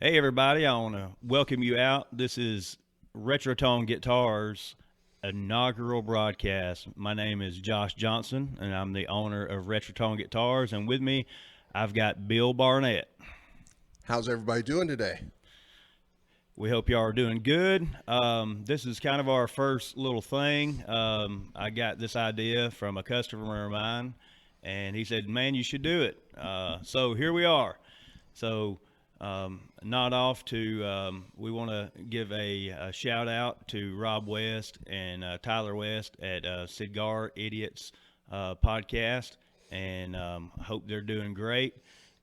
Hey everybody, I want to welcome you out. This is Retrotone Guitars inaugural broadcast. My name is Josh Johnson and I'm the owner of Retrotone Guitars, and with me I've got Bill Barnett. How's everybody doing today? We hope y'all are doing good. This is kind of our first little thing. I got this idea from a customer of mine, and he said, "Man, you should do it." So here we are. So, not off to, we want to give a shout out to Rob West and Tyler West at Cigar Idiots podcast, and hope they're doing great.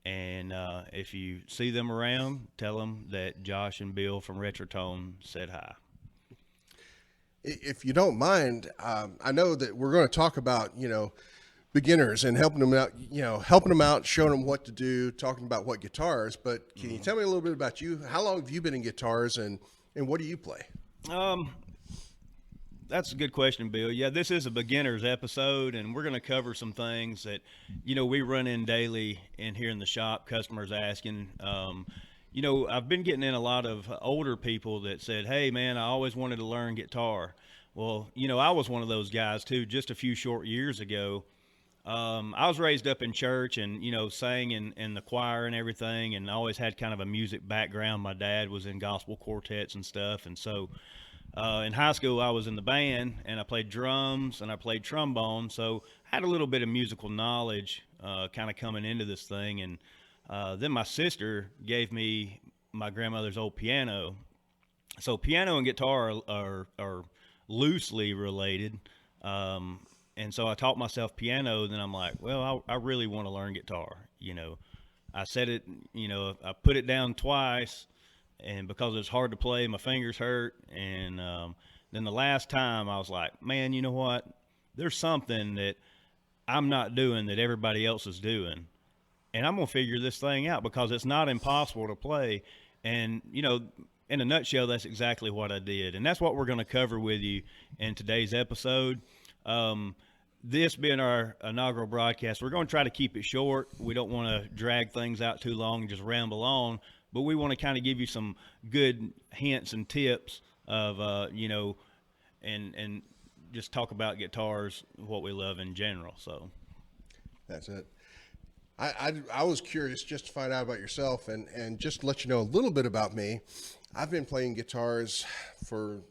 And if you see them around, tell them that Josh and Bill from Retrotone said hi. If you don't mind, I know that we're going to talk about beginners and helping them out, showing them what to do, talking about what guitars. But can you tell me a little bit about you? How long have you been in guitars, and what do you play? That's a good question, Bill. Yeah, this is a beginner's episode, and we're going to cover some things that, we run in daily in here in the shop, customers asking. I've been getting in a lot of older people that said, "Hey, man, I always wanted to learn guitar." Well, I was one of those guys, too, just a few short years ago. I was raised up in church and, sang in the choir and everything, and always had kind of a music background. My dad was in gospel quartets and stuff, and so in high school, I was in the band, and I played drums and I played trombone, so I had a little bit of musical knowledge kind of coming into this thing. And then my sister gave me my grandmother's old piano. So piano and guitar are loosely related. And so I taught myself piano. Then I'm like, well, I really want to learn guitar. I said it, I put it down twice, and because it's hard to play, my fingers hurt. And then the last time I was like, man, you know what? There's something that I'm not doing that everybody else is doing, and I'm gonna figure this thing out because it's not impossible to play. And in a nutshell, that's exactly what I did, and that's what we're going to cover with you in today's episode. This being our inaugural broadcast, we're going to try to keep it short. We don't want to drag things out too long and just ramble on, but we want to kind of give you some good hints and tips of, and just talk about guitars, what we love in general. So That's it. I was curious just to find out about yourself, and just to let you know a little bit about me. I've been playing guitars for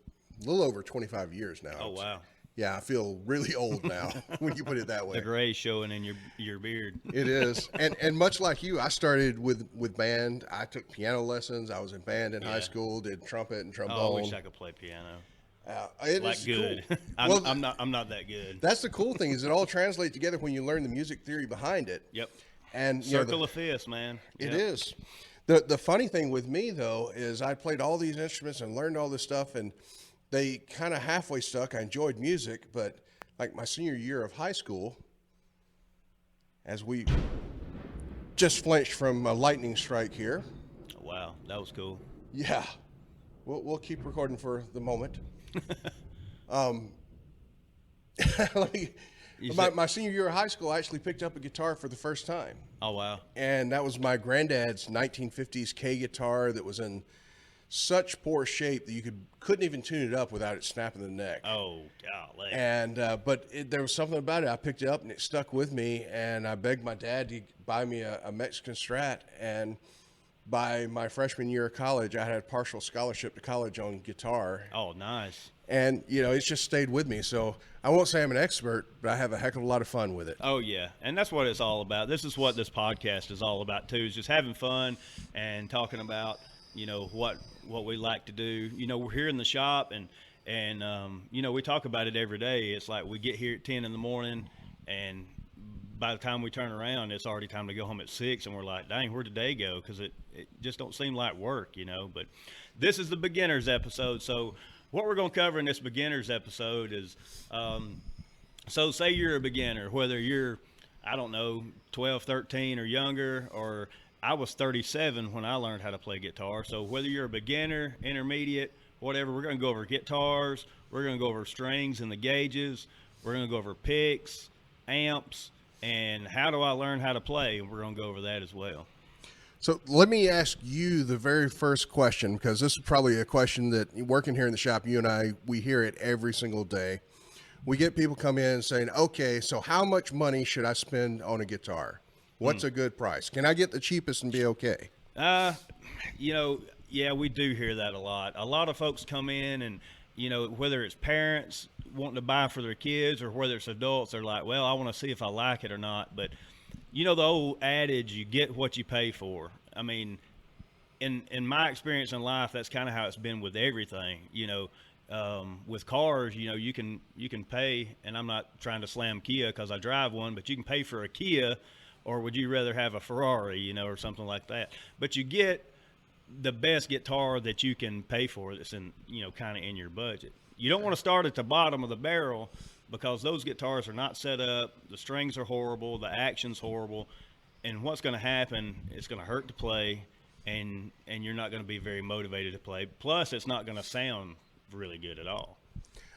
a little over 25 years now. Oh, wow. Yeah, I feel really old now when you put it that way. The gray showing in your beard. It is. And much like you, I started with band. I took piano lessons. I was in band in high school, did trumpet and trombone. Oh, I wish I could play piano. It like is good. Cool. I'm not that good. That's the cool thing, is it all translates together when you learn the music theory behind it. Yep. And Circle of fifths, man. It Yep. is. The funny thing with me, though, is I played all these instruments and learned all this stuff, and they kind of halfway stuck. I enjoyed music, but like my senior year of high school, as we just flinched from a lightning strike here. Wow, that was cool. Yeah, we'll keep recording for the moment. Let me, my senior year of high school, I actually picked up a guitar for the first time. Oh, wow. And that was my granddad's 1950s K guitar that was in such poor shape that you couldn't even tune it up without it snapping the neck. Oh, golly. And but there was something about it. I picked it up and it stuck with me, and I begged my dad to buy me a Mexican Strat. And by my freshman year of college, I had a partial scholarship to college on guitar. Oh, nice. And it's just stayed with me. So I won't say I'm an expert, but I have a heck of a lot of fun with it. Oh, yeah. And that's what it's all about. This is what this podcast is all about, too, is just having fun and talking about, what we like to do. We're here in the shop, and we talk about it every day. It's like we get here at 10 in the morning, and by the time we turn around, it's already time to go home at 6, and we're like, dang, where'd the day go? Because it just don't seem like work, But this is the beginner's episode, so what we're going to cover in this beginner's episode is, so say you're a beginner, whether you're, 12, 13 or younger, or I was 37 when I learned how to play guitar. So whether you're a beginner, intermediate, whatever, we're going to go over guitars, we're going to go over strings and the gauges, we're going to go over picks, amps, and how do I learn how to play, and we're going to go over that as well. So let me ask you the very first question, because this is probably a question that working here in the shop, you and I, we hear it every single day. We get people come in saying, okay, so how much money should I spend on a guitar? What's a good price? Can I get the cheapest and be okay? Yeah, we do hear that a lot. A lot of folks come in and, whether it's parents wanting to buy for their kids or whether it's adults, they're like, well, I want to see if I like it or not. But, the old adage, you get what you pay for. I mean, in my experience in life, that's kind of how it's been with everything. With cars, you can pay, and I'm not trying to slam Kia because I drive one, but you can pay for a Kia, or would you rather have a Ferrari, or something like that? But you get the best guitar that you can pay for that's in, kind of in your budget. You don't want to start at the bottom of the barrel because those guitars are not set up. The strings are horrible. The action's horrible. And what's going to happen, it's going to hurt to play, and you're not going to be very motivated to play. Plus, it's not going to sound really good at all.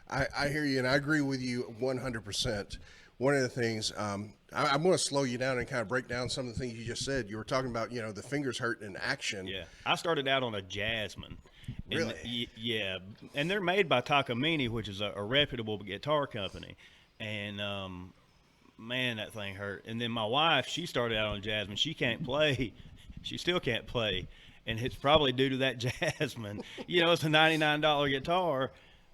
I hear you, and I agree with you 100%. One of the things, I'm going to slow you down and kind of break down some of the things you just said. You were talking about, the fingers hurt in action. Yeah. I started out on a Jasmine. Really? Yeah. And they're made by Takamine, which is a reputable guitar company. And, man, that thing hurt. And then my wife, she started out on Jasmine. She can't play. She still can't play. And it's probably due to that Jasmine. It's a $99 guitar.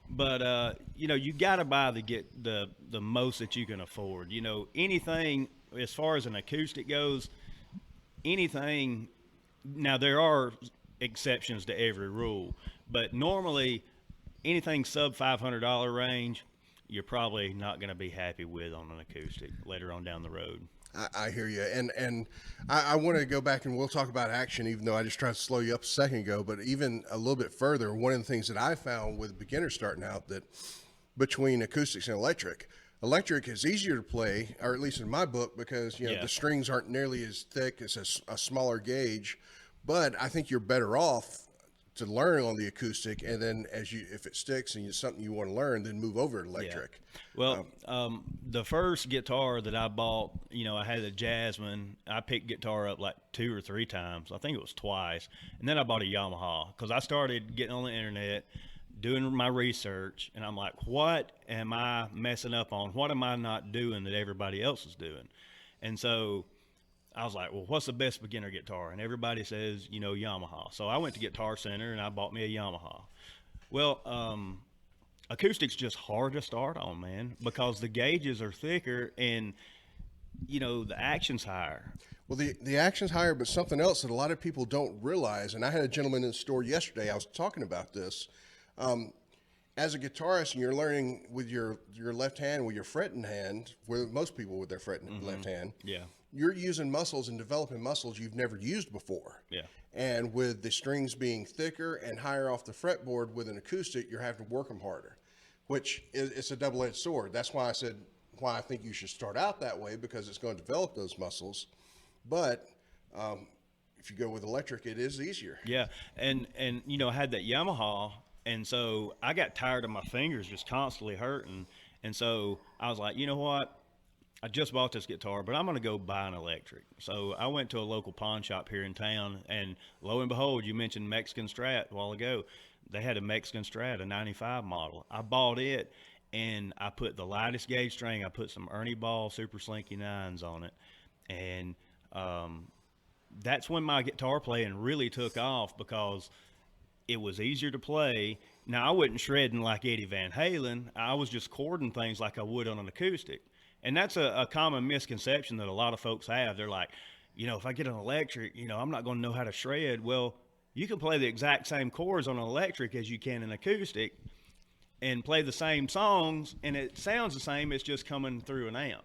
But you got to buy the most that you can afford. Anything as far as an acoustic goes, anything. Now there are exceptions to every rule, but normally anything sub $500 range, you're probably not going to be happy with on an acoustic later on down the road. I hear you, and I want to go back and we'll talk about action, even though I just tried to slow you up a second ago. But even a little bit further, one of the things that I found with beginners starting out, that between acoustics and electric is easier to play, or at least in my book, because the strings aren't nearly as thick. It's a smaller gauge, but I think you're better off to learn on the acoustic, and then if it sticks and it's something you want to learn, then move over to electric. Yeah. Well, the first guitar that I bought, I had a Jasmine. I picked guitar up like 2 or 3 times. I think it was twice. And then I bought a Yamaha because I started getting on the internet, doing my research, and I'm like, what am I messing up on? What am I not doing that everybody else is doing? And so I was like, well, what's the best beginner guitar? And everybody says, Yamaha. So I went to Guitar Center and I bought me a Yamaha. Well, acoustic's just hard to start on, man, because the gauges are thicker and, the action's higher. Well, the action's higher, but something else that a lot of people don't realize, and I had a gentleman in the store yesterday, I was talking about this. As a guitarist, and you're learning with your left hand, with your fretting hand, where most people with their fretting left hand. Yeah. You're using muscles and developing muscles you've never used before. Yeah. And with the strings being thicker and higher off the fretboard with an acoustic, you're having to work them harder, which it's a double-edged sword. That's why I said why I think you should start out that way, because it's going to develop those muscles. But if you go with electric, it is easier. Yeah. And I had that Yamaha, and so I got tired of my fingers just constantly hurting. And so I was like, you know what? I just bought this guitar, but I'm going to go buy an electric. So I went to a local pawn shop here in town, and lo and behold, you mentioned Mexican Strat a while ago. They had a Mexican Strat, a 95 model. I bought it, and I put the lightest gauge string. I put some Ernie Ball Super Slinky 9s on it, and that's when my guitar playing really took off, because it was easier to play. Now, I wasn't shredding like Eddie Van Halen. I was just chording things like I would on an acoustic. And that's a common misconception that a lot of folks have. They're like, if I get an electric, I'm not going to know how to shred. Well, you can play the exact same chords on an electric as you can an acoustic and play the same songs, and it sounds the same. It's just coming through an amp.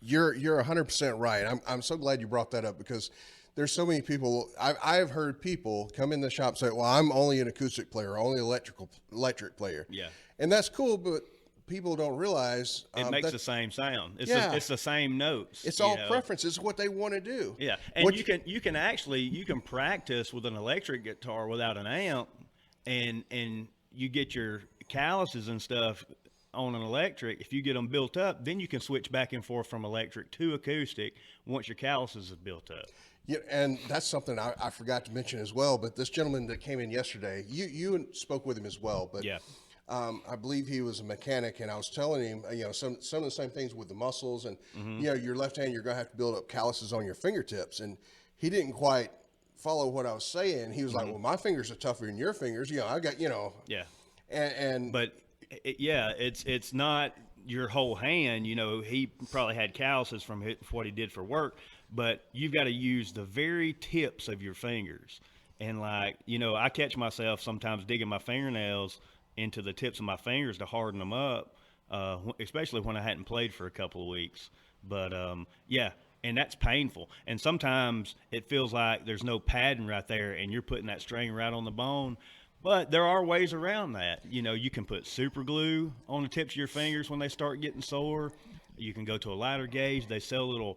You're 100% right. I'm so glad you brought that up, because there's so many people. I've heard people come in the shop say, well, I'm only an acoustic player, only electric player. Yeah. And that's cool, but people don't realize it makes the same sound. It's the same notes. It's all preference. It's what they want to do. Yeah, and you can practice with an electric guitar without an amp, and you get your calluses and stuff on an electric. If you get them built up, then you can switch back and forth from electric to acoustic once your calluses is built up. Yeah, and that's something I forgot to mention as well. But this gentleman that came in yesterday, you spoke with him as well. But Yeah. I believe he was a mechanic, and I was telling him, some of the same things with the muscles, and Mm-hmm. your left hand, you're going to have to build up calluses on your fingertips, and he didn't quite follow what I was saying. He was like, "Well, my fingers are tougher than your fingers. I got Yeah. and But yeah, it's not your whole hand. He probably had calluses from what he did for work, but you've got to use the very tips of your fingers. And I catch myself sometimes digging my fingernails into the tips of my fingers to harden them up, especially when I hadn't played for a couple of weeks. But yeah, and that's painful. And sometimes it feels like there's no padding right there, and you're putting that string right on the bone. But there are ways around that. You can put super glue on the tips of your fingers when they start getting sore. You can go to a lighter gauge. They sell little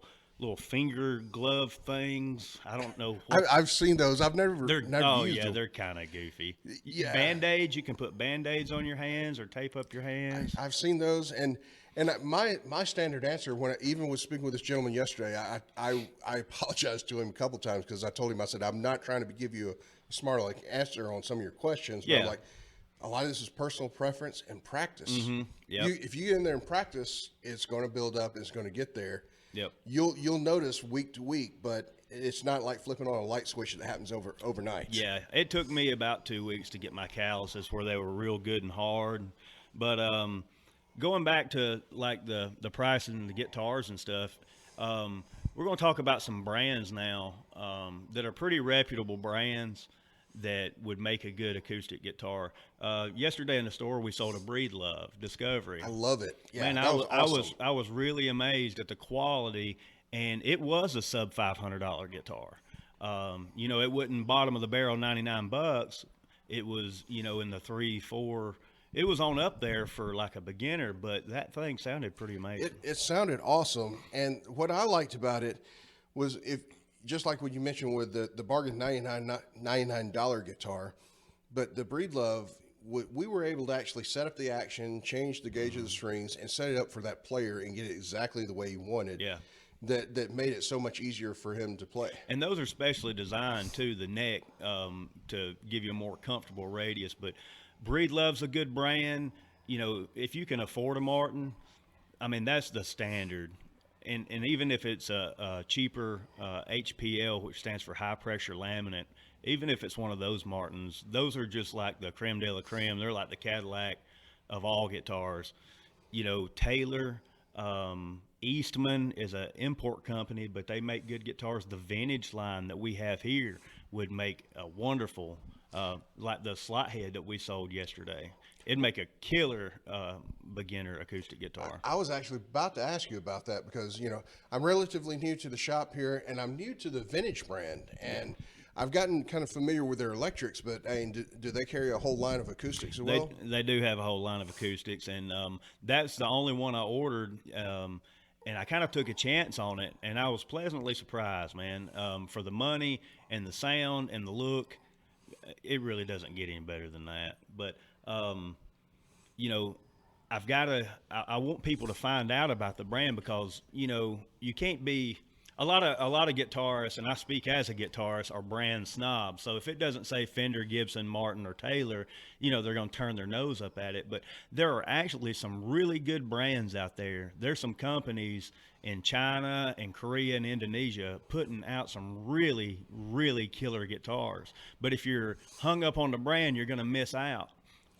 finger glove things. I don't know what. I've seen those. I've never Oh used yeah, them. they're kind of goofy. Yeah. Band-aids. You can put band-aids on your hands or tape up your hands. I've seen those, and my standard answer when I even was speaking with this gentleman yesterday, I apologized to him a couple times because I told him, I said, I'm not trying to give you a smart answer on some of your questions, but Yeah. I'm like, a lot of this is personal preference and practice. Yep. If you get in there and practice, it's going to build up. It's going to get there. Yep. You'll notice week to week, but it's not like flipping on a light switch that happens overnight. Yeah, it took me about 2 weeks to get my calluses where they were real good and hard. But going back to like the pricing and the guitars and stuff, we're going to talk about some brands now that are pretty reputable brands that would make a good acoustic guitar. Yesterday in the store, we sold a Breed Love Discovery. I love it. Yeah, Man, that was awesome. I was really amazed at the quality, and it was a sub $500 guitar. It wasn't bottom of the barrel $99. It was in the 3-4. It was on up there for like a beginner, but that thing sounded pretty amazing. It sounded awesome, and what I liked about it was just like what you mentioned with the bargain $99 guitar, but the Breedlove, we were able to actually set up the action, change the gauge of the strings, and set it up for that player and get it exactly the way he wanted. Yeah. That made it so much easier for him to play. And those are specially designed too, the neck, to give you a more comfortable radius. But Breedlove's a good brand. If you can afford a Martin, I mean, that's the standard. And even if it's a cheaper HPL, which stands for high pressure laminate, even if it's one of those Martins, those are just like the creme de la creme. They're like the Cadillac of all guitars. Taylor, Eastman is an import company, but they make good guitars. The vintage line that we have here would make a wonderful, like the slot head that we sold yesterday. It'd make a killer beginner acoustic guitar. I was actually about to ask you about that because, I'm relatively new to the shop here, and I'm new to the vintage brand, and I've gotten kind of familiar with their electrics, but I mean, do they carry a whole line of acoustics as well? They do have a whole line of acoustics, and that's the only one I ordered, and I kind of took a chance on it, and I was pleasantly surprised, man. For the money and the sound and the look, it really doesn't get any better than that. But I want people to find out about the brand because, you can't be a lot of guitarists, and I speak as a guitarist, are brand snobs. So if it doesn't say Fender, Gibson, Martin, or Taylor, they're going to turn their nose up at it. But there are actually some really good brands out there. There's some companies in China and Korea and Indonesia putting out some really, really killer guitars. But if you're hung up on the brand, you're going to miss out.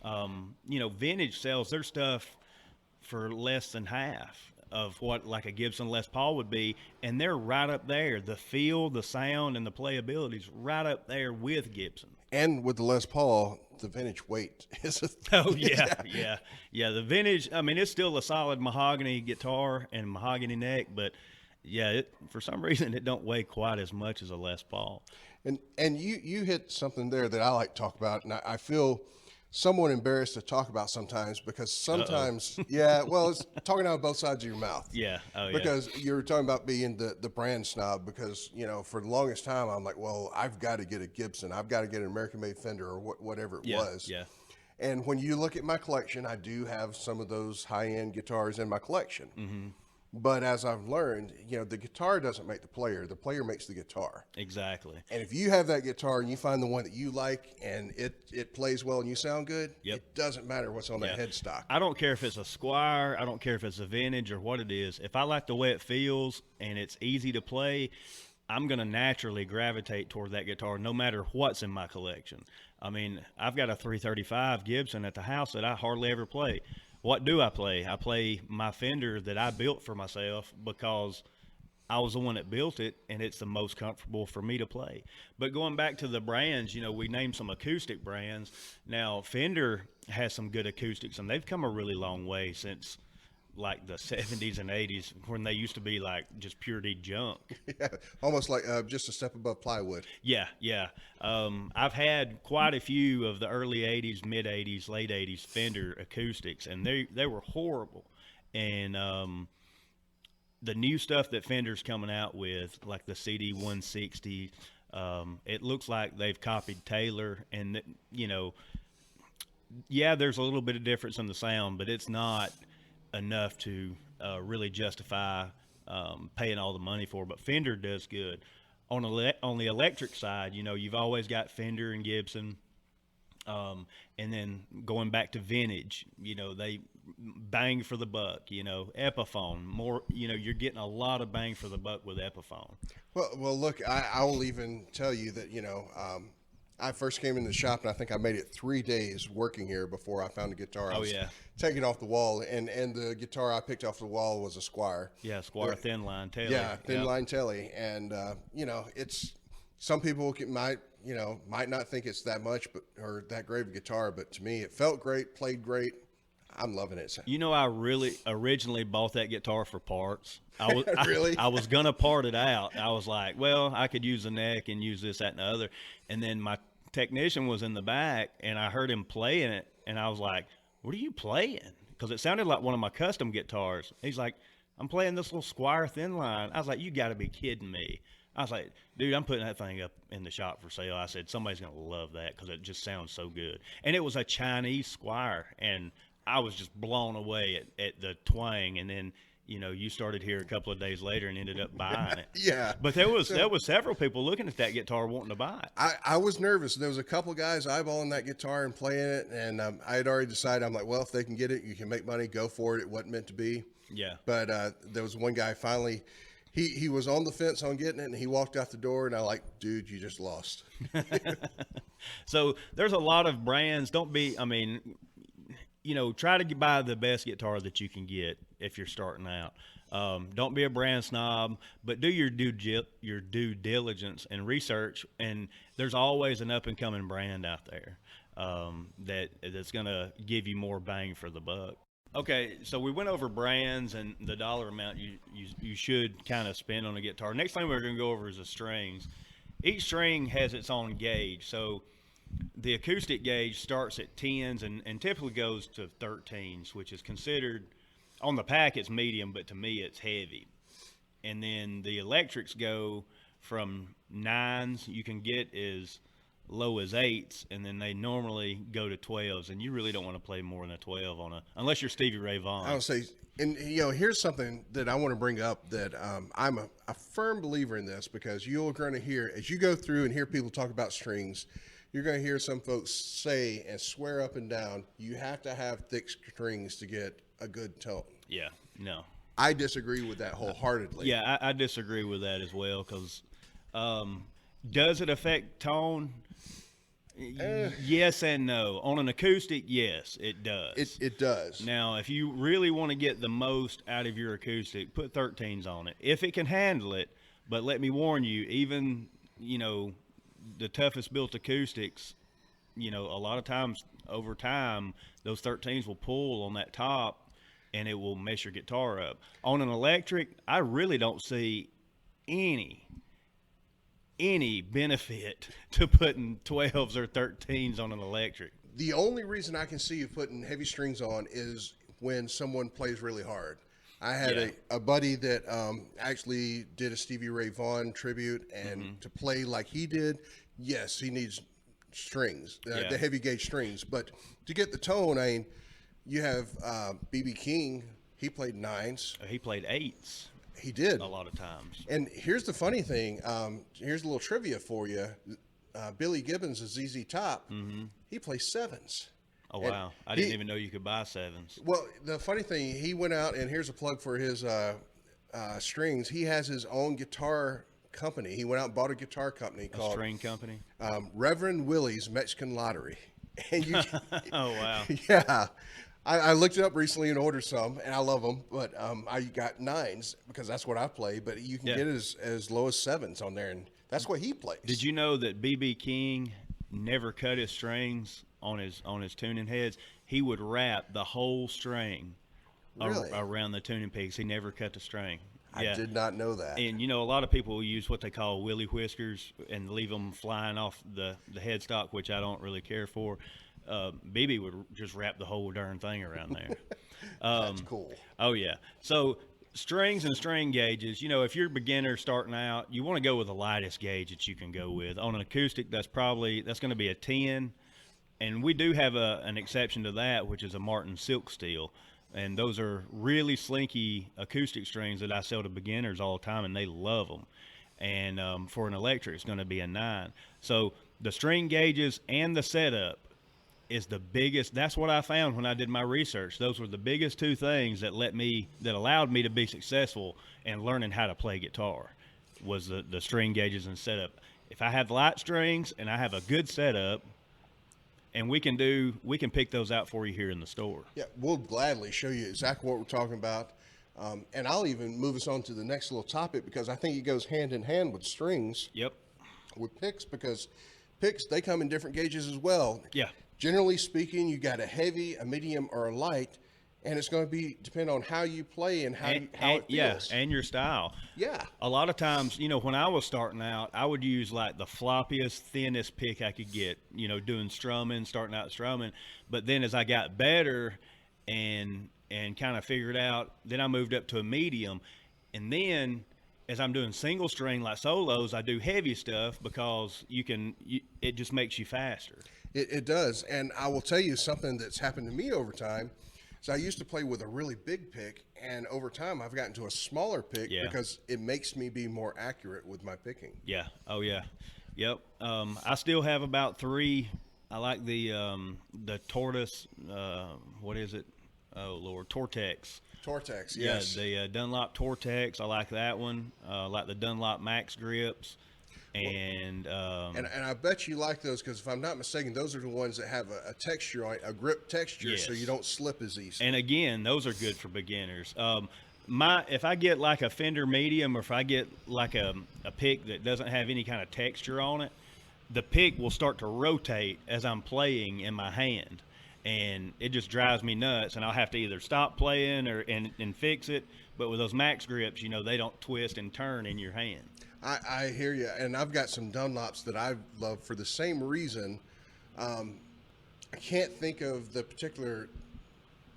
Vintage sells their stuff for less than half of what like a Gibson Les Paul would be, and they're right up there. The feel, the sound, and the playability is right up there with Gibson. And with the Les Paul, the vintage weight is Yeah. The vintage, I mean, it's still a solid mahogany guitar and mahogany neck, but yeah, for some reason it don't weigh quite as much as a Les Paul. And you hit something there that I like to talk about, and I feel somewhat embarrassed to talk about sometimes because sometimes, it's talking out of both sides of your mouth. Yeah. Oh, yeah. Because you're talking about being the brand snob because, for the longest time, I'm like, well, I've got to get a Gibson. I've got to get an American-made Fender or whatever it was. Yeah. And when you look at my collection, I do have some of those high-end guitars in my collection. Mm-hmm. But as I've learned, the guitar doesn't make the player makes the guitar. Exactly. And if you have that guitar and you find the one that you like and it plays well and you sound good, Yep. it doesn't matter what's on that headstock. I don't care if it's a Squire, I don't care if it's a vintage or what it is. If I like the way it feels and it's easy to play, I'm going to naturally gravitate toward that guitar no matter what's in my collection. I mean, I've got a 335 Gibson at the house that I hardly ever play. What do I play? I play my Fender that I built for myself because I was the one that built it, and it's the most comfortable for me to play. But going back to the brands, we named some acoustic brands. Now, Fender has some good acoustics, and they've come a really long way since like the 70s and 80s when they used to be like just pure D junk. Yeah, almost like just a step above plywood. Yeah. I've had quite a few of the early 80s, mid 80s, late 80s Fender acoustics, and they were horrible. And the new stuff that Fender's coming out with, like the CD 160, it looks like they've copied Taylor, and there's a little bit of difference in the sound, but it's not enough to really justify paying all the money for. But Fender does good. On the electric side, you've always got Fender and Gibson, and then going back to vintage, they bang for the buck. Epiphone, more. You're getting a lot of bang for the buck with Epiphone. Well, look, I will even tell you that I first came in the shop, and I think I made it 3 days working here before I found a guitar. I was taking it off the wall, and the guitar I picked off the wall was a Squire. Yeah, Squire thin line Telly. Yeah, thin line Telly, and it's some people might not think it's that much, or that great of a guitar, but to me, it felt great, played great. I'm loving it. I really originally bought that guitar for parts. Really? I was gonna part it out. I was like, well, I could use the neck and use this, that, and the other. And then my technician was in the back, and I heard him playing it, and I was like, what are you playing? Because it sounded like one of my custom guitars. He's like, I'm playing this little Squire thin line. I was like, you got to be kidding me. I was like, dude, I'm putting that thing up in the shop for sale. I said, somebody's going to love that because it just sounds so good. And it was a Chinese Squire, and I was just blown away at the twang. And then, you started here a couple of days later and ended up buying it. Yeah. But there was several people looking at that guitar wanting to buy it. I was nervous. There was a couple guys eyeballing that guitar and playing it, and I had already decided, I'm like, well, if they can get it, you can make money, go for it. It wasn't meant to be. Yeah. But there was one guy finally, he was on the fence on getting it, and he walked out the door, and I like, dude, you just lost. So there's a lot of brands. Try to buy the best guitar that you can get if you're starting out. Don't be a brand snob, but do your due diligence and research. And there's always an up and coming brand out there that's going to give you more bang for the buck. Okay, so we went over brands and the dollar amount you should kind of spend on a guitar. Next thing we're going to go over is the strings. Each string has its own gauge. So the acoustic gauge starts at 10s and typically goes to 13s, which is considered, on the pack it's medium, but to me it's heavy. And then the electrics go from 9s, you can get as low as 8s, and then they normally go to 12s, and you really don't want to play more than a 12 unless you're Stevie Ray Vaughan. I would say, and here's something that I want to bring up that I'm a firm believer in this, because you're going to hear, as you go through and hear people talk about strings, you're going to hear some folks say and swear up and down, you have to have thick strings to get a good tone. Yeah, no. I disagree with that wholeheartedly. Yeah, I disagree with that as well, because does it affect tone? Yes and no. On an acoustic, yes, it does. It does. Now, if you really want to get the most out of your acoustic, put 13s on it. If it can handle it, but let me warn you, even, the toughest built acoustics, a lot of times over time, those 13s will pull on that top and it will mess your guitar up. On an electric, I really don't see any benefit to putting 12s or 13s on an electric. The only reason I can see you putting heavy strings on is when someone plays really hard. I had a buddy that actually did a Stevie Ray Vaughan tribute, and to play like he did, yes, he needs strings, the heavy gauge strings. But to get the tone, you have B.B. King. He played nines. He played eights. He did a lot of times. And here's the funny thing. Here's a little trivia for you. Billy Gibbons is ZZ Top. He plays sevens. Oh, wow. I didn't even know you could buy sevens. Well, the funny thing, he went out, and here's a plug for his strings. He has his own guitar company. He went out and bought a guitar company called String company? Reverend Willie's Mexican Lottery. And you, oh, wow. Yeah. I looked it up recently and ordered some, and I love them, but I got nines because that's what I play, but you can get it as low as sevens on there, and that's what he plays. Did you know that B.B. King never cut his strings on his tuning heads? He would wrap the whole string around the tuning pegs. He never cut the string. I did not know that. And, a lot of people use what they call willy whiskers and leave them flying off the headstock, which I don't really care for. BB would just wrap the whole darn thing around there. That's cool. Oh, yeah. So strings and string gauges, if you're a beginner starting out, you want to go with the lightest gauge that you can go with. On an acoustic, that's going to be a 10. And we do have an exception to that, which is a Martin Silk Steel. And those are really slinky acoustic strings that I sell to beginners all the time, and they love them. And for an electric, it's going to be a 9. So the string gauges and the setup is the biggest. That's what I found when I did my research. Those were the biggest two things that allowed me to be successful in learning how to play guitar, was the string gauges and setup. If I have light strings and I have a good setup, and we can pick those out for you here in the store. Yeah, we'll gladly show you exactly what we're talking about. And I'll even move us on to the next little topic, because I think it goes hand in hand with strings. Yep. With picks, because picks, they come in different gauges as well. Yeah. Generally speaking, you got a heavy, a medium, or a light, and it's going to depend on how you play and how it feels. Yeah, and your style. Yeah. A lot of times, when I was starting out, I would use like the floppiest, thinnest pick I could get, doing starting out strumming. But then as I got better and kind of figured out, then I moved up to a medium. And then as I'm doing single string like solos, I do heavy stuff because it just makes you faster. It does. And I will tell you something that's happened to me over time. So I used to play with a really big pick, and over time I've gotten to a smaller pick because it makes me be more accurate with my picking. Yeah. Oh, yeah. Yep. I still have about 3. I like the tortoise. What is it? Oh, Lord. Tortex. Tortex, yes. Yeah, the Dunlop Tortex. I like that one. I like the Dunlop Max grips. And I bet you like those, because if I'm not mistaken, those are the ones that have a texture on it, a grip texture, so you don't slip as easy. And again, those are good for beginners. If I get like a Fender medium, or if I get like a pick that doesn't have any kind of texture on it, the pick will start to rotate as I'm playing in my hand, and it just drives me nuts. And I'll have to either stop playing and fix it. But with those max grips, they don't twist and turn in your hand. I hear you, and I've got some Dunlops that I love for the same reason. I can't think of the particular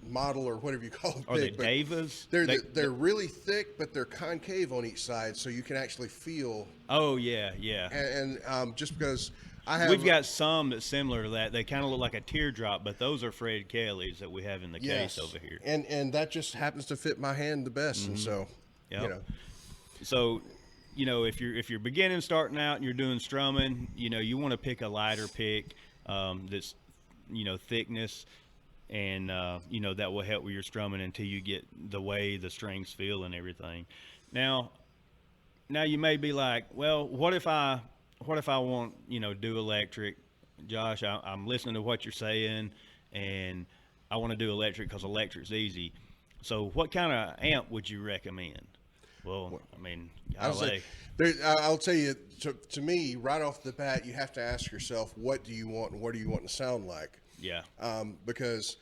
model or whatever you call it. Are they Davas? They're really thick, but they're concave on each side, so you can actually feel. Oh yeah, yeah. And just because we've got some that's similar to that. They kind of look like a teardrop, but those are Fred Kelly's that we have in the case over here. And that just happens to fit my hand the best, and so So. If you're beginning, starting out, and you're doing strumming, you want to pick a lighter pick that's, thickness, and, that will help with your strumming until you get the way the strings feel and everything. Now you may be like, well, what if I want, do electric? Josh, I'm listening to what you're saying, and I want to do electric because electric's easy. So what kind of amp would you recommend? Well, I mean, I'll tell you, to me, right off the bat, you have to ask yourself, what do you want and what do you want to sound like? Yeah. Because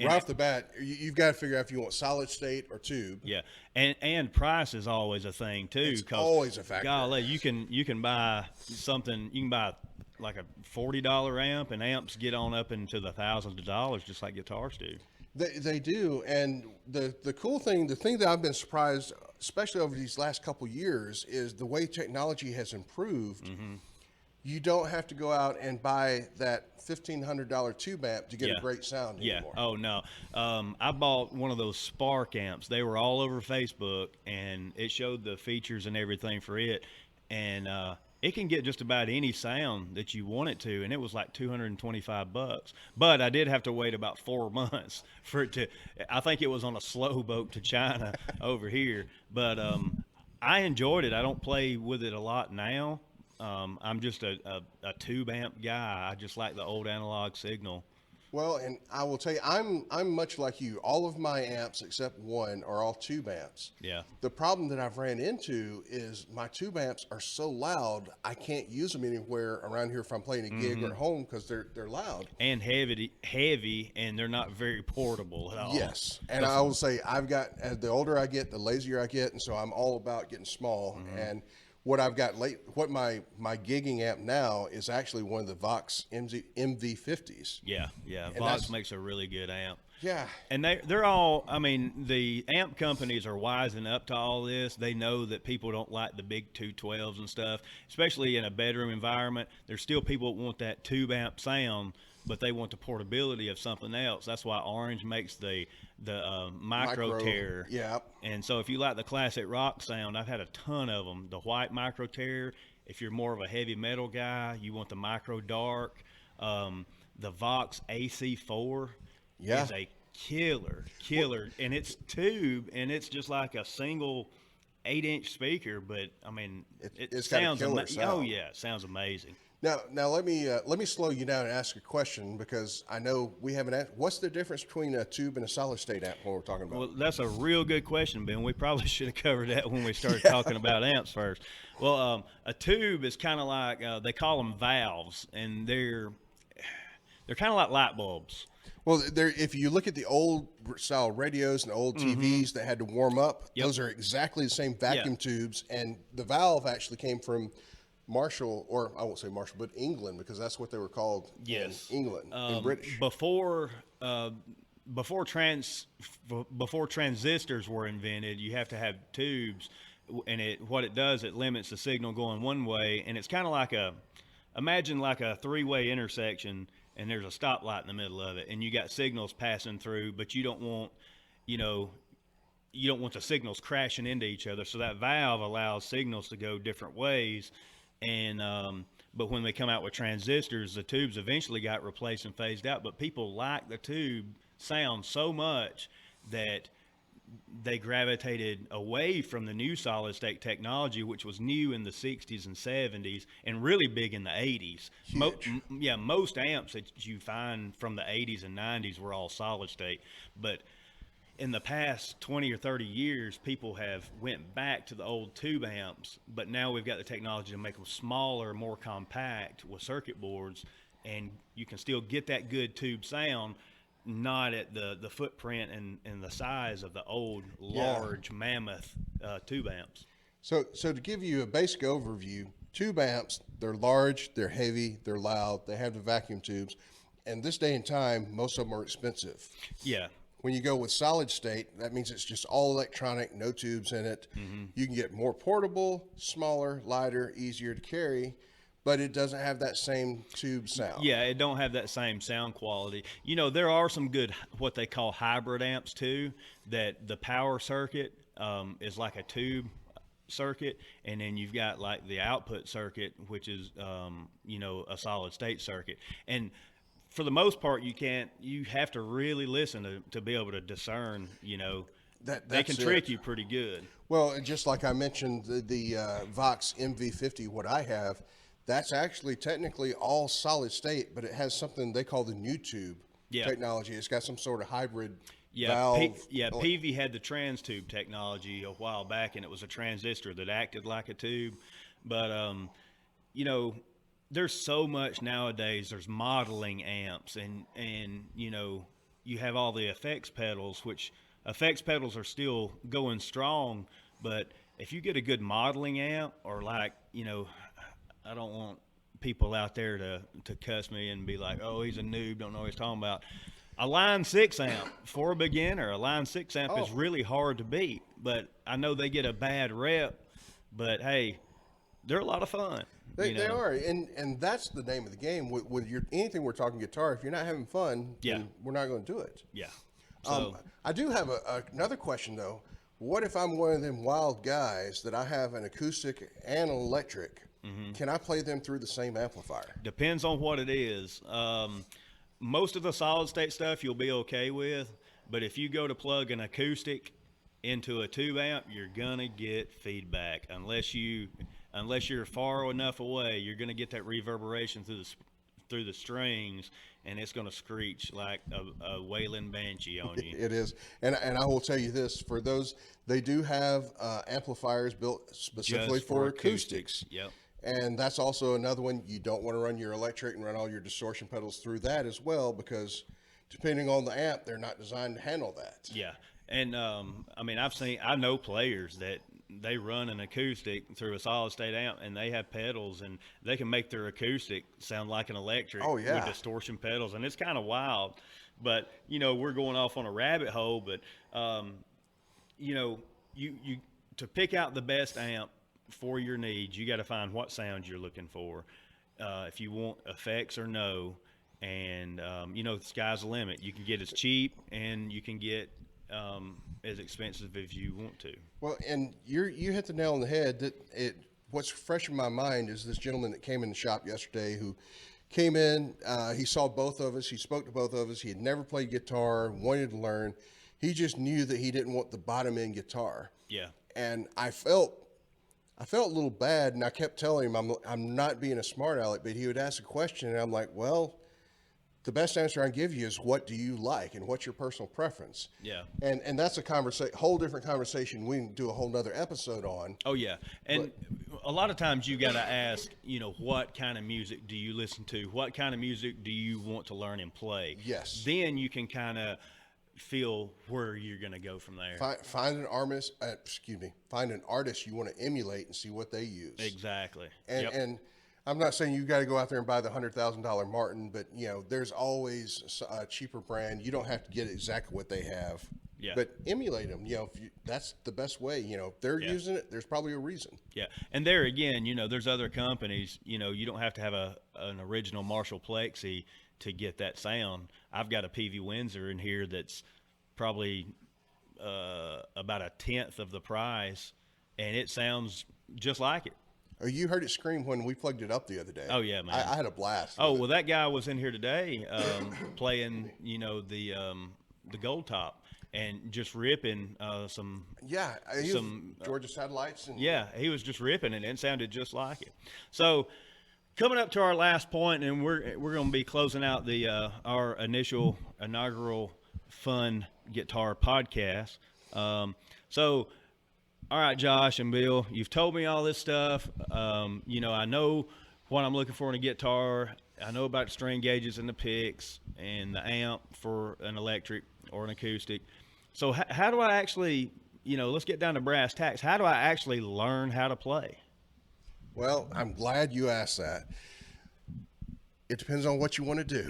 right off the bat, you've got to figure out if you want solid state or tube. Yeah. And price is always a thing, too. It's always a factor. Golly, you can buy something, you can buy like a $40 amp, and amps get on up into the thousands of dollars, just like guitars do. They do, and the cool thing, the thing that I've been surprised, especially over these last couple years, is the way technology has improved. you don't have to go out and buy that $1,500 tube amp to get a great sound anymore. Oh no. I bought one of those Spark amps. They were all over Facebook, and it showed the features and everything for it. And it can get just about any sound that you want it to, and it was like $225. But I did have to wait about 4 months for it to. I think it was on a slow boat to China over here. But I enjoyed it. I don't play with it a lot now. I'm just a tube amp guy. I just like the old analog signal. Well, and I will tell you, I'm much like you. All of my amps except one are all tube amps. Yeah. The problem that I've ran into is my tube amps are so loud, I can't use them anywhere around here if I'm playing a gig or at home because they're loud. And heavy, and they're not very portable at all. Yes. And I will say, as the older I get, the lazier I get, and so I'm all about getting small. And what I've got what my gigging amp now is actually one of the Vox MV50s. Yeah. Vox makes a really good amp. Yeah. And they're all, I mean, the amp companies are wising up to all this. They know that people don't like the big 212s and stuff, especially in a bedroom environment. There's still people that want that tube amp sound, but they want the portability of something else. That's why Orange makes the micro tear. Yeah. And so if you like the classic rock sound, I've had a ton of them. The white micro tear. If you're more of a heavy metal guy, you want the micro dark. The Vox AC4 is a killer, and it's tube, and it's just like a single 8-inch speaker. But I mean, it sounds amazing. Oh yeah, it sounds amazing. Now let me slow you down and ask a question, because I know we haven't asked. What's the difference between a tube and a solid state amp when we're talking about? Well, that's a real good question, Ben. We probably should have covered that when we started talking about amps first. Well, a tube is kind of like they call them valves, and they're kind of like light bulbs. Well, if you look at the old style radios and old TVs that had to warm up, those are exactly the same vacuum tubes, and the valve actually came from Marshall, or I won't say Marshall, but England, because that's what they were called in England, in British. Before transistors were invented, you have to have tubes, and what it does, it limits the signal going one way, and it's kind of like imagine like a three-way intersection, and there's a stoplight in the middle of it, and you got signals passing through, but you don't want the signals crashing into each other. So that valve allows signals to go different ways. And but when they come out with transistors, the tubes eventually got replaced and phased out. But people like the tube sound so much that they gravitated away from the new solid state technology, which was new in the 60s and 70s and really big in the 80s. Most amps that you find from the 80s and 90s were all solid state. But in the past 20 or 30 years, people have went back to the old tube amps, but now we've got the technology to make them smaller, more compact with circuit boards, and you can still get that good tube sound, not at the footprint and the size of the old, large, mammoth tube amps. So to give you a basic overview, tube amps, they're large, they're heavy, they're loud, they have the vacuum tubes, and this day and time, most of them are expensive. Yeah. When you go with solid state, that means it's just all electronic, no tubes in it. You can get more portable, smaller, lighter, easier to carry, but it doesn't have that same tube sound. Yeah, it don't have that same sound quality. You know, there are some good, what they call hybrid amps too, that the power circuit is like a tube circuit, and then you've got like the output circuit, which is, a solid state circuit. And for the most part, you have to really listen to be able to discern, they can trick you pretty good. Well, just like I mentioned, the Vox MV50, what I have, that's actually technically all solid state, but it has something they call the new tube technology. It's got some sort of hybrid valve. PV had the trans tube technology a while back, and it was a transistor that acted like a tube. But, there's so much nowadays. There's modeling amps, and you have all the effects pedals, which effects pedals are still going strong. But if you get a good modeling amp, or I don't want people out there to cuss me and be like, oh, he's a noob, don't know what he's talking about. A Line 6 amp for a beginner, a Line 6 amp is really hard to beat. But I know they get a bad rep, but hey, they're a lot of fun. They are, and that's the name of the game. With anything we're talking guitar, if you're not having fun, then we're not going to do it. Yeah. So I do have another question though. What if I'm one of them wild guys that I have an acoustic and an electric? Can I play them through the same amplifier? depends on what it is. Most of the solid state stuff you'll be okay with, but if you go to plug an acoustic into a tube amp, you're gonna get feedback unless you're far enough away. You're gonna get that reverberation through the strings, and it's gonna screech like a wailing banshee on you. It is, and I will tell you this: for those, they do have amplifiers built specifically Just for acoustics. Yep. And that's also another one. You don't want to run your electric and run all your distortion pedals through that as well, because depending on the amp, they're not designed to handle that. Yeah. And I mean, I know players that they run an acoustic through a solid state amp, and they have pedals, and they can make their acoustic sound like an electric with distortion pedals, and it's kind of wild. But we're going off on a rabbit hole. But you to pick out the best amp for your needs, you got to find what sounds you're looking for. If you want effects or no, and the sky's the limit. You can get as cheap, and you can get as expensive as you want to. Well, and you hit the nail on the head. That what's fresh in my mind is this gentleman that came in the shop yesterday who came in. He saw both of us. He spoke to both of us. He had never played guitar, wanted to learn. He just knew that he didn't want the bottom end guitar. Yeah. And I felt a little bad, and I kept telling him I'm not being a smart aleck, but he would ask a question, and I'm like, well, the best answer I can give you is what do you like and what's your personal preference? Yeah. And that's a whole different conversation we can do a whole nother episode on. Oh, yeah. And a lot of times you got to ask, what kind of music do you listen to? What kind of music do you want to learn and play? Yes. Then you can kind of feel where you're going to go from there. Find an artist, find an artist you want to emulate and see what they use. Exactly. And I'm not saying you got to go out there and buy the $100,000 Martin, but there's always a cheaper brand. You don't have to get exactly what they have. Yeah. But emulate them. That's the best way. If they're using it, there's probably a reason. Yeah. And there again, there's other companies. You don't have to have an original Marshall Plexi to get that sound. I've got a PV Windsor in here that's probably about a tenth of the price, and it sounds just like it. Oh, you heard it scream when we plugged it up the other day. Oh yeah, man! I had a blast. Oh well, that guy was in here today playing, the gold top and just ripping some. Yeah, Georgia satellites. And yeah, he was just ripping it, and it sounded just like it. So, coming up to our last point, and we're going to be closing out the our inaugural fun guitar podcast. All right, Josh and Bill, you've told me all this stuff. I know what I'm looking for in a guitar. I know about the string gauges and the picks and the amp for an electric or an acoustic. So how do I actually, let's get down to brass tacks. How do I actually learn how to play? Well, I'm glad you asked that. It depends on what you want to do.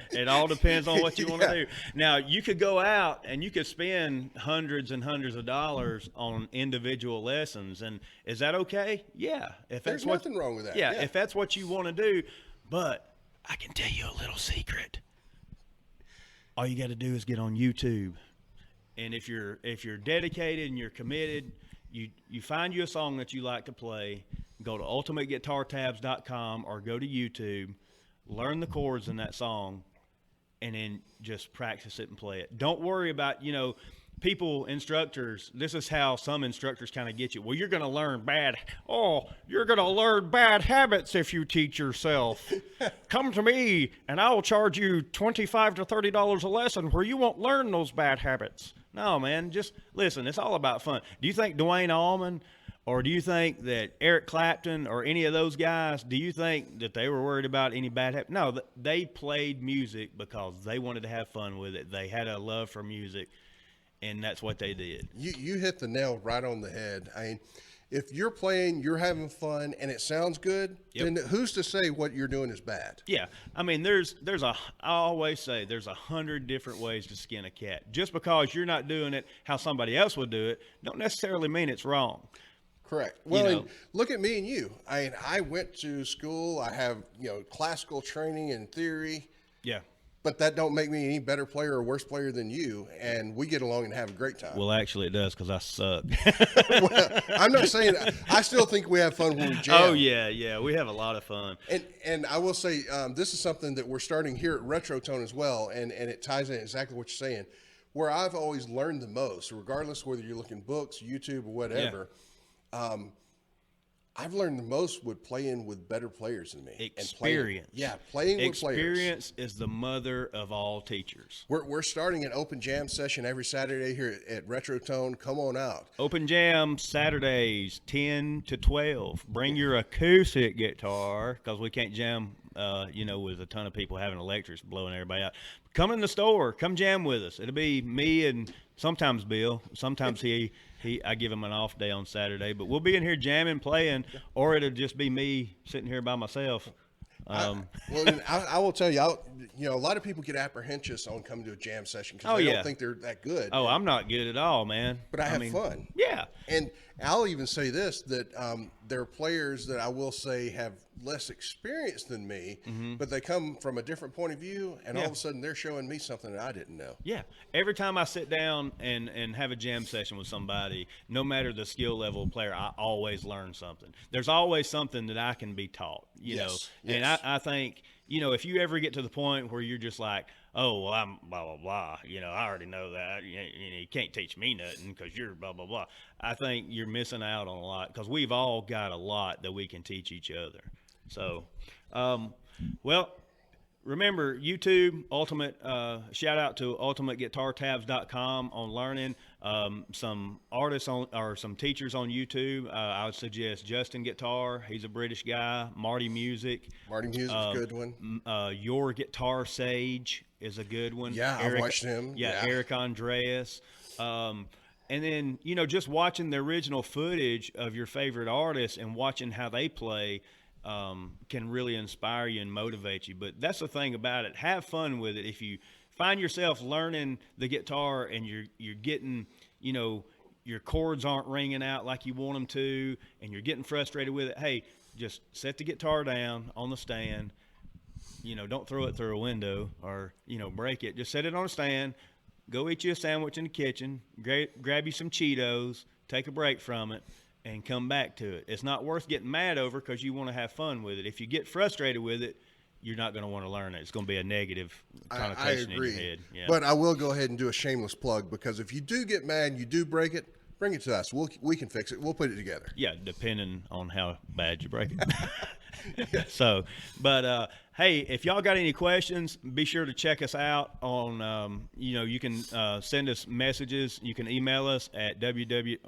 It all depends on what you want to do. Now, you could go out and you could spend hundreds and hundreds of dollars on individual lessons. And is that okay? Yeah. There's nothing wrong with that. Yeah, if that's what you want to do. But I can tell you a little secret. All you got to do is get on YouTube. And if you're dedicated and you're committed, you find you a song that you like to play, go to ultimateguitartabs.com or go to YouTube, learn the chords in that song, and then just practice it and play it. Don't worry about, instructors. This is how some instructors kind of get you. Well, you're going to learn bad habits if you teach yourself. Come to me and I'll charge you $25 to $30 a lesson where you won't learn those bad habits. No, man, just listen. It's all about fun. Do you think Dwayne Allman, or do you think that Eric Clapton or any of those guys, do you think that they were worried about any bad habits? No, they played music because they wanted to have fun with it. They had a love for music, and that's what they did. You hit the nail right on the head. I mean, if you're playing, you're having fun, and it sounds good, then who's to say what you're doing is bad? Yeah. I mean, I always say there's 100 different ways to skin a cat. Just because you're not doing it how somebody else would do it, don't necessarily mean it's wrong. Correct. Well, know. and look at me and you. I went to school. I have, classical training and theory, Yeah. but that don't make me any better player or worse player than you. And we get along and have a great time. Well, actually, it does because I suck. Well, I'm not saying that. I still think we have fun when we jam. Oh yeah, we have a lot of fun. And I will say this is something that we're starting here at Retrotone as well, and it ties in exactly what you're saying. Where I've always learned the most, regardless whether you're looking books, YouTube, or whatever, I've learned the most with playing with better players than me. Experience. Playing with players. Experience is the mother of all teachers. We're starting an open jam session every Saturday here at Retrotone. Come on out. Open jam Saturdays 10 to 12. Bring your acoustic guitar because we can't jam with a ton of people having electrics blowing everybody out. Come in the store. Come jam with us. It'll be me and sometimes Bill. Sometimes I give him an off day on Saturday, but we'll be in here jamming, playing, or it'll just be me sitting here by myself. I will tell you, a lot of people get apprehensious on coming to a jam session because they don't think they're that good. Oh, I'm not good at all, man. But I have fun. Yeah. And I'll even say this, that there are players that I will say have less experience than me, but they come from a different point of view, and all of a sudden they're showing me something that I didn't know. Yeah. Every time I sit down and have a jam session with somebody, no matter the skill level of player, I always learn something. There's always something that I can be taught, you know. And I think, if you ever get to the point where you're just like, oh, well, I'm blah, blah, blah, I already know that. You can't teach me nothing because you're blah, blah, blah. I think you're missing out on a lot because we've all got a lot that we can teach each other. So, remember YouTube, shout out to ultimateguitartabs.com on learning. Some artists or some teachers on YouTube. I would suggest Justin Guitar. He's a British guy. Marty Music. Is a good one. Your Guitar Sage is a good one. Yeah, I've watched him. Yeah, Eric Andreas. And then, just watching the original footage of your favorite artists and watching how they play can really inspire you and motivate you. But that's the thing about it. Have fun with it. If you find yourself learning the guitar and you're getting, your chords aren't ringing out like you want them to, and you're getting frustrated with it, hey, just set the guitar down on the stand. Don't throw it through a window or, break it. Just set it on a stand. Go eat you a sandwich in the kitchen. Grab you some Cheetos. Take a break from it. And come back to it. It's not worth getting mad over because you want to have fun with it. If you get frustrated with it, you're not going to want to learn it. It's going to be a negative connotation in your head. Yeah. But I will go ahead and do a shameless plug because if you do get mad and you do break it, bring it to us. We can fix it. We'll put it together. Yeah, depending on how bad you break it. So, but hey, if y'all got any questions, be sure to check us out on, you can send us messages. You can email us at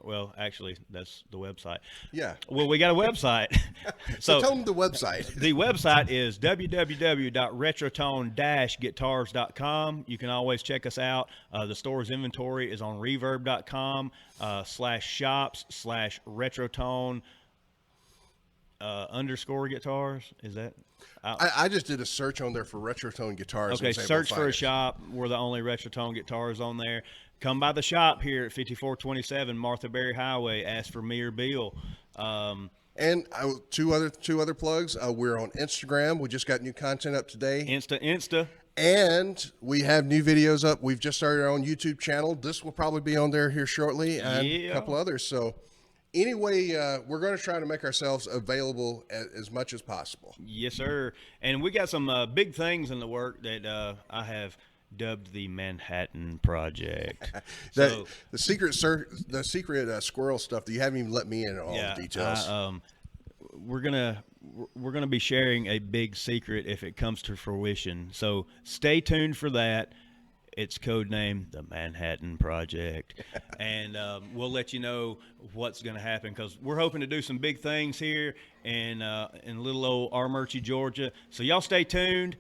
well, actually, that's the website. Yeah. Well, we got a website. So tell them the website. The website is www.retrotone-guitars.com. You can always check us out. The store's inventory is on reverb.com /shops/retrotone _ guitars. Is that? I just did a search on there for Retrotone Guitars. Okay, search for a shop. We're the only Retrotone Guitars on there. Come by the shop here at 5427 Martha Berry Highway. Ask for me or Bill. And two other plugs. We're on Instagram. We just got new content up today. Insta. And we have new videos up. We've just started our own YouTube channel. This will probably be on there here shortly, and a couple others. So anyway, we're going to try to make ourselves available as much as possible. Yes, sir. And we got some big things in the work that I have dubbed the Manhattan Project. The secret squirrel stuff that you haven't even let me in on all the details. We're gonna be sharing a big secret if it comes to fruition. So stay tuned for that. It's codenamed the Manhattan Project, and we'll let you know what's going to happen because we're hoping to do some big things here in little old Armurchie, Georgia. So y'all stay tuned.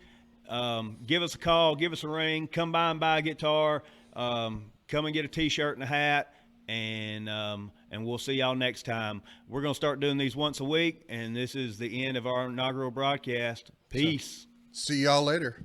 Give us a call, give us a ring, come by and buy a guitar, come and get a T-shirt and a hat, and we'll see y'all next time. We're going to start doing these once a week, and this is the end of our inaugural broadcast. Peace. See y'all later.